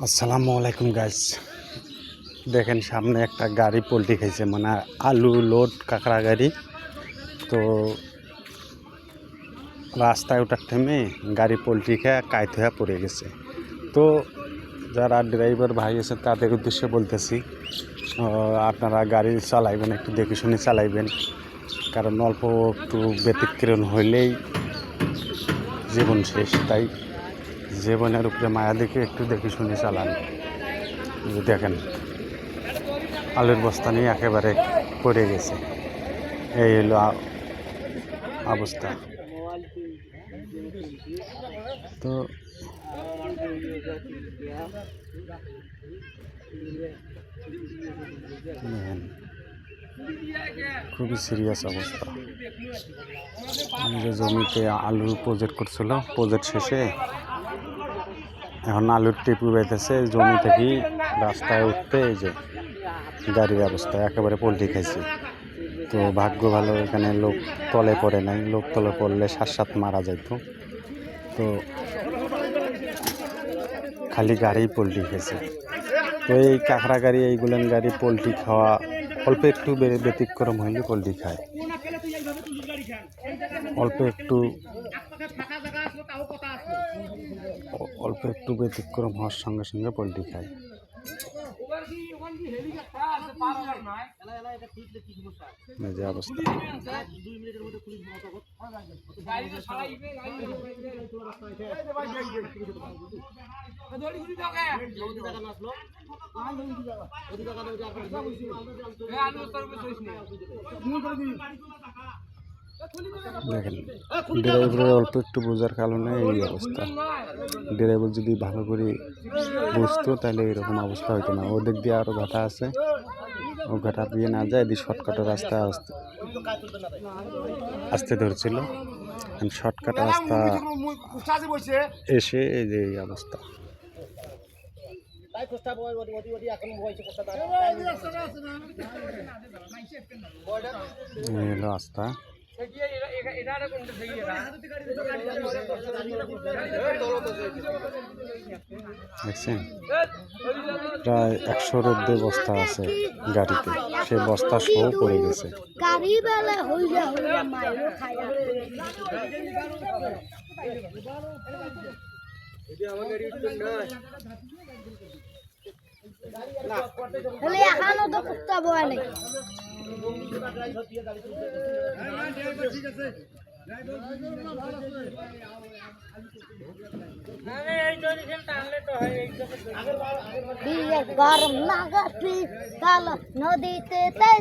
আসসালামু আলাইকুম গাইস, দেখেন সামনে একটা গাড়ি পল্টি খাইছে, মানে আলু লোড কাঁকড়া গাড়ি। তো রাস্তায় ওঠার থেমে গাড়ি পল্টি খেয়ে কাইত হয়ে পড়ে গেছে। তো যারা ড্রাইভার ভাই আছে তাদের উদ্দেশ্যে বলতেছি, আপনারা গাড়ি চালাইবেন একটু দেখে শুনে চালাইবেন, কারণ অল্প একটু ব্যতিক্রম হইলেই জীবন শেষ। তাই জীবনের উপরে মায়া দেখে একটু দেখে শুনে চালান। দেখেন আলুর বস্তা নিয়ে একেবারে পড়ে গেছে, এই হলো অবস্থা। তো খুবই সিরিয়াস অবস্থা। যে জমিতে আলু প্রজেক্ট করছিল, প্রজেক্ট শেষে এখন আলুর টিপু বেঁধেছে, জমি থেকেই রাস্তায় উঠতে এই যে গাড়ির অবস্থা একেবারে পল্টি খাইছে। তো ভাগ্য ভালো এখানে লোক তলে পড়ে নাই, লোক তলে পড়লে সাত মারা যেত। তো খালি গাড়ি পল্টি খেয়েছে। তো এই কাঁকড়া গাড়ি, এইগুলান গাড়ি পল্টি খাওয়া অল্প একটু ব্যতিক্রম হইলে পল্টি খায়, অল্প একটু ব্যতিক্রম হওয়ার সঙ্গে সঙ্গে পল্টি খায়। যে অবস্থা দেখেন, ড্রাইভারের অল্প একটু বোঝার কারণে এই অবস্থা। ড্রাইভার যদি ভালো করে বুঝতো তাহলে এরকম অবস্থা হইতো না। ওদিক দিয়ে আরও ঘাটা আছে, ও ঘাটা দিয়ে না যায় এদিকে শর্টকাটের রাস্তা আসতে ধরছিল, শর্টকাট রাস্তা এসে এই যে এই অবস্থা। এই হলো রাস্তা। দেখছেন প্রায় 100 রোদ্দে বস্তা আছে গাড়িতে, সে বস্তা সহ পড়ে গেছে। গরম লাগাটি নদীতে তাই